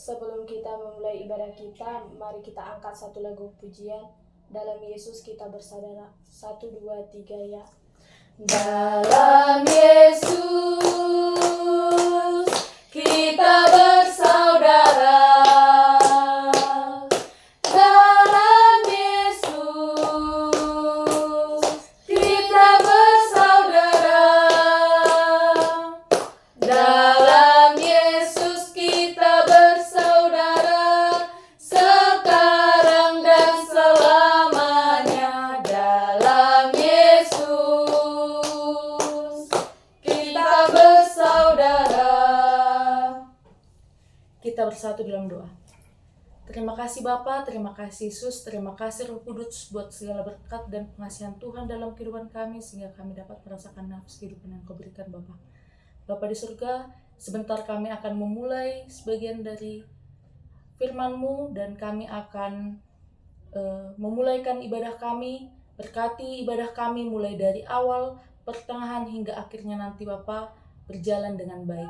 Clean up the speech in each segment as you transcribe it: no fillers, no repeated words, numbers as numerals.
Sebelum kita memulai ibadah kita, mari kita angkat satu lagu pujian. Dalam Yesus kita bersaudara. 1, 2, 3 ya. Dalam Yesus kita bersaudara. Dalam Yesus kita bersaudara. Dalam Yesus kita bersaudara sekarang dan selamanya. Dalam Yesus kita bersaudara. Kita bersatu dalam doa. Terima kasih Bapa, terima kasih Yesus, terima kasih Roh Kudus buat segala berkat dan pengasihan Tuhan dalam kehidupan kami sehingga kami dapat merasakan nafas kehidupan yang Kau berikan Bapa. Bapa di surga, sebentar kami akan memulai sebagian dari firman-Mu dan kami akan memulaikan ibadah kami. Berkati ibadah kami mulai dari awal, pertengahan hingga akhirnya nanti Bapa berjalan dengan baik.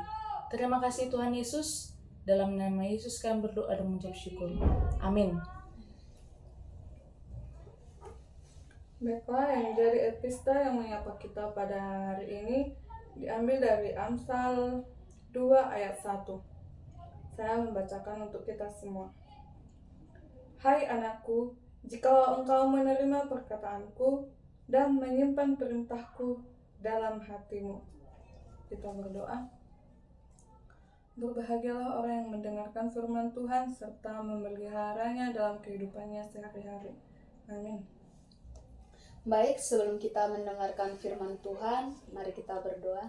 Terima kasih Tuhan Yesus. Dalam nama Yesus kami berdoa dan mengucap syukur. Amin. Baiklah, yang dari epista yang menyapa kita pada hari ini diambil dari Amsal 2 ayat 1. Saya membacakan untuk kita semua. Hai anakku, jikalau engkau menerima perkataanku dan menyimpan perintahku dalam hatimu. Kita berdoa. Berbahagialah orang yang mendengarkan firman Tuhan serta memeliharanya dalam kehidupannya sehari-hari. Amin. Baik, sebelum kita mendengarkan firman Tuhan, mari kita berdoa.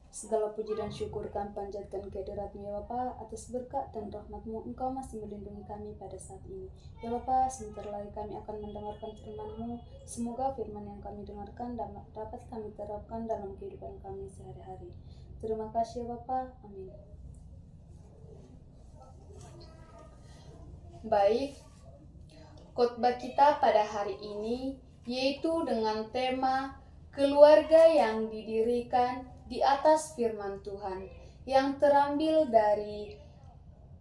Segala puji dan syukur kami panjatkan kehadirat-Mu ya Bapa, atas berkat dan rahmat-Mu Engkau masih melindungi kami pada saat ini. Ya Bapa, sebentar lagi kami akan mendengarkan firman-Mu. Semoga firman yang kami dengarkan dapat kami terapkan dalam kehidupan kami sehari-hari. Terima kasih ya Bapa. Amin. Baik, khotbah kita pada hari ini yaitu dengan tema keluarga yang didirikan di atas firman Tuhan yang terambil dari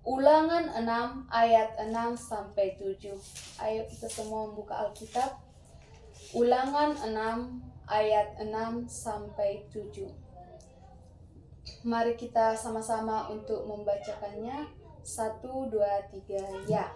Ulangan 6 ayat 6 sampai 7. Ayo kita semua membuka Alkitab. Ulangan 6 ayat 6 sampai 7. Mari kita sama-sama untuk membacakannya. 1, 2, 3 ya.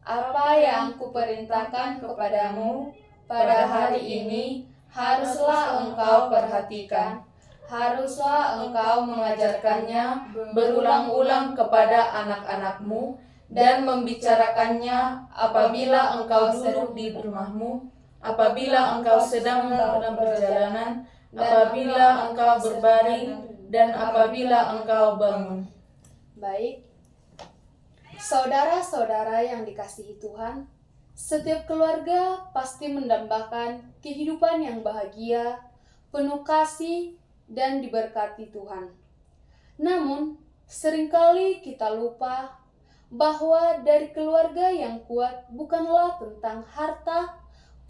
Apa yang kuperintahkan kepadamu pada hari ini haruslah engkau perhatikan. Haruslah engkau mengajarkannya berulang-ulang kepada anak-anakmu dan membicarakannya apabila engkau duduk di rumahmu, apabila engkau sedang dalam perjalanan, apabila engkau berbaring, dan apabila engkau bangun. Baik, saudara-saudara yang dikasihi Tuhan, setiap keluarga pasti mendambakan kehidupan yang bahagia, penuh kasih, dan diberkati Tuhan. Namun, seringkali kita lupa bahwa dari keluarga yang kuat bukanlah tentang harta,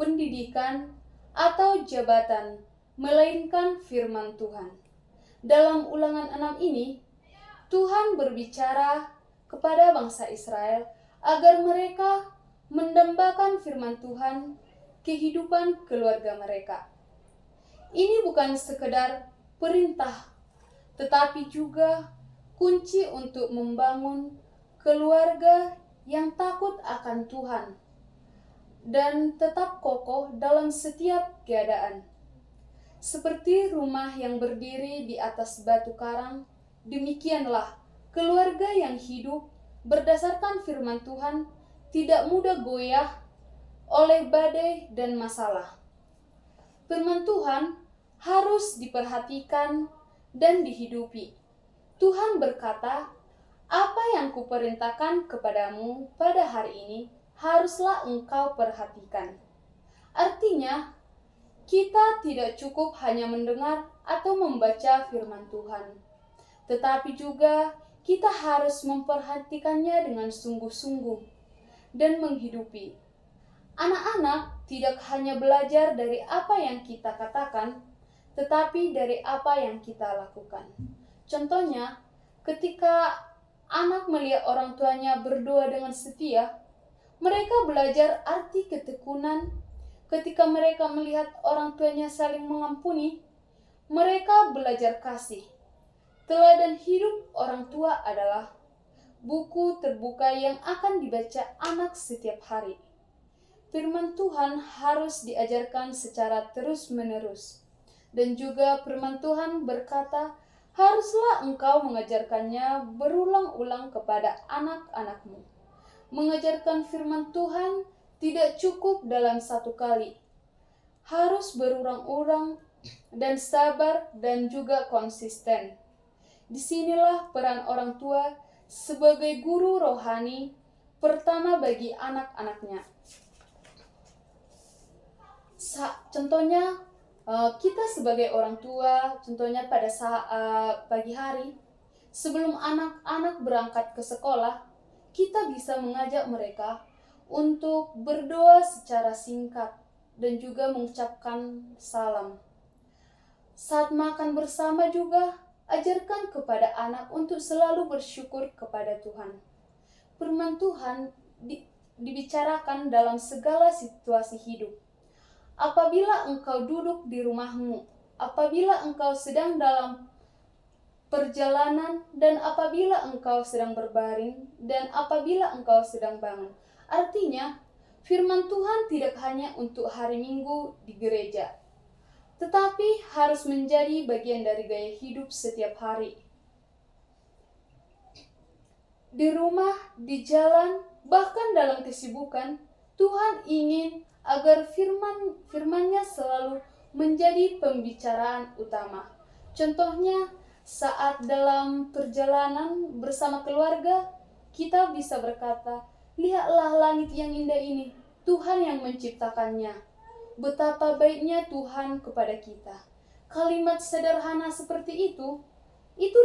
pendidikan, atau jabatan, melainkan firman Tuhan. Dalam Ulangan 6 ini, Tuhan berbicara kepada bangsa Israel agar mereka mendambakan firman Tuhan kehidupan keluarga mereka. Ini bukan sekedar perintah, tetapi juga kunci untuk membangun keluarga yang takut akan Tuhan dan tetap kokoh dalam setiap keadaan. Seperti rumah yang berdiri di atas batu karang, demikianlah keluarga yang hidup berdasarkan firman Tuhan tidak mudah goyah oleh badai dan masalah. Firman Tuhan harus diperhatikan dan dihidupi. Tuhan berkata, apa yang kuperintahkan kepadamu pada hari ini haruslah engkau perhatikan. Artinya, kita tidak cukup hanya mendengar atau membaca firman Tuhan, tetapi juga kita harus memperhatikannya dengan sungguh-sungguh dan menghidupi. Anak-anak tidak hanya belajar dari apa yang kita katakan, tetapi dari apa yang kita lakukan. Contohnya, ketika anak melihat orang tuanya berdoa dengan setia, mereka belajar arti ketekunan. Ketika mereka melihat orang tuanya saling mengampuni, mereka belajar kasih. Teladan hidup orang tua adalah buku terbuka yang akan dibaca anak setiap hari. Firman Tuhan harus diajarkan secara terus-menerus. Dan juga firman Tuhan berkata, haruslah engkau mengajarkannya berulang-ulang kepada anak-anakmu. Mengajarkan firman Tuhan tidak cukup dalam satu kali. Harus berulang-ulang dan sabar dan juga konsisten. Disinilah peran orang tua sebagai guru rohani pertama bagi anak-anaknya. Contohnya kita sebagai orang tua, contohnya pada saat pagi hari, sebelum anak-anak berangkat ke sekolah, kita bisa mengajak mereka untuk berdoa secara singkat dan juga mengucapkan salam. Saat makan bersama juga, ajarkan kepada anak untuk selalu bersyukur kepada Tuhan. Firman Tuhan dibicarakan dalam segala situasi hidup. Apabila engkau duduk di rumahmu, apabila engkau sedang dalam perjalanan, dan apabila engkau sedang berbaring, dan apabila engkau sedang bangun. Artinya, firman Tuhan tidak hanya untuk hari Minggu di gereja, tetapi harus menjadi bagian dari gaya hidup setiap hari. Di rumah, di jalan, bahkan dalam kesibukan, Tuhan ingin agar firman-Nya selalu menjadi pembicaraan utama. Contohnya, saat dalam perjalanan bersama keluarga, kita bisa berkata, lihatlah langit yang indah ini, Tuhan yang menciptakannya. Betapa baiknya Tuhan kepada kita. Kalimat sederhana seperti itu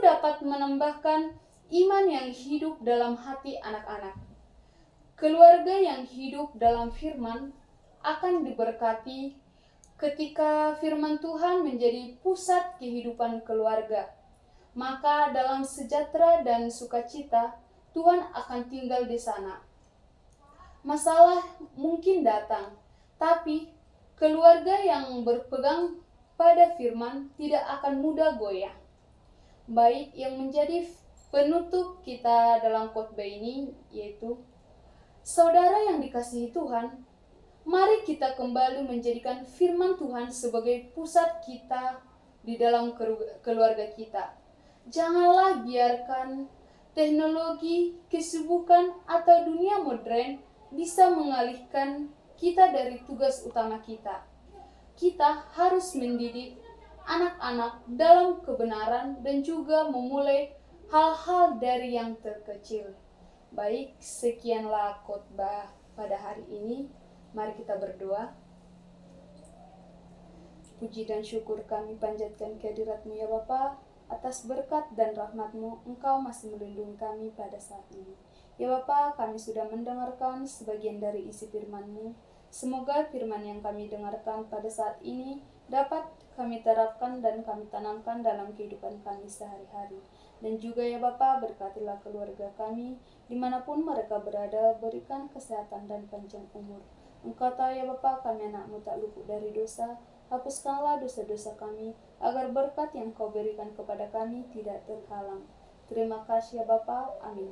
dapat menambahkan iman yang hidup dalam hati anak-anak. Keluarga yang hidup dalam firman akan diberkati ketika firman Tuhan menjadi pusat kehidupan keluarga. Maka dalam sejahtera dan sukacita, Tuhan akan tinggal di sana. Masalah mungkin datang, tapi keluarga yang berpegang pada firman tidak akan mudah goyah. Baik, yang menjadi penutup kita dalam khotbah ini yaitu, saudara yang dikasihi Tuhan, mari kita kembali menjadikan firman Tuhan sebagai pusat kita di dalam keluarga kita. Janganlah biarkan teknologi, kesibukan, atau dunia modern bisa mengalihkan kita dari tugas utama kita. Kita harus mendidik anak-anak dalam kebenaran dan juga memulai hal-hal dari yang terkecil. Baik, sekianlah khotbah pada hari ini. Mari kita berdoa. Puji dan syukur kami panjatkan kehadirat-Mu ya Bapa. Atas berkat dan rahmat-Mu, Engkau masih melindungi kami pada saat ini. Ya Bapa, kami sudah mendengarkan sebagian dari isi firman-Mu. Semoga firman yang kami dengarkan pada saat ini dapat kami terapkan dan kami tanamkan dalam kehidupan kami sehari-hari. Dan juga ya Bapa, berkatilah keluarga kami, dimanapun mereka berada, berikan kesehatan dan panjang umur. Engkau tahu ya Bapa, kami anak-Mu tak luput dari dosa. Hapuskanlah dosa-dosa kami, agar berkat yang Kau berikan kepada kami tidak terhalang. Terima kasih ya Bapa. Amin.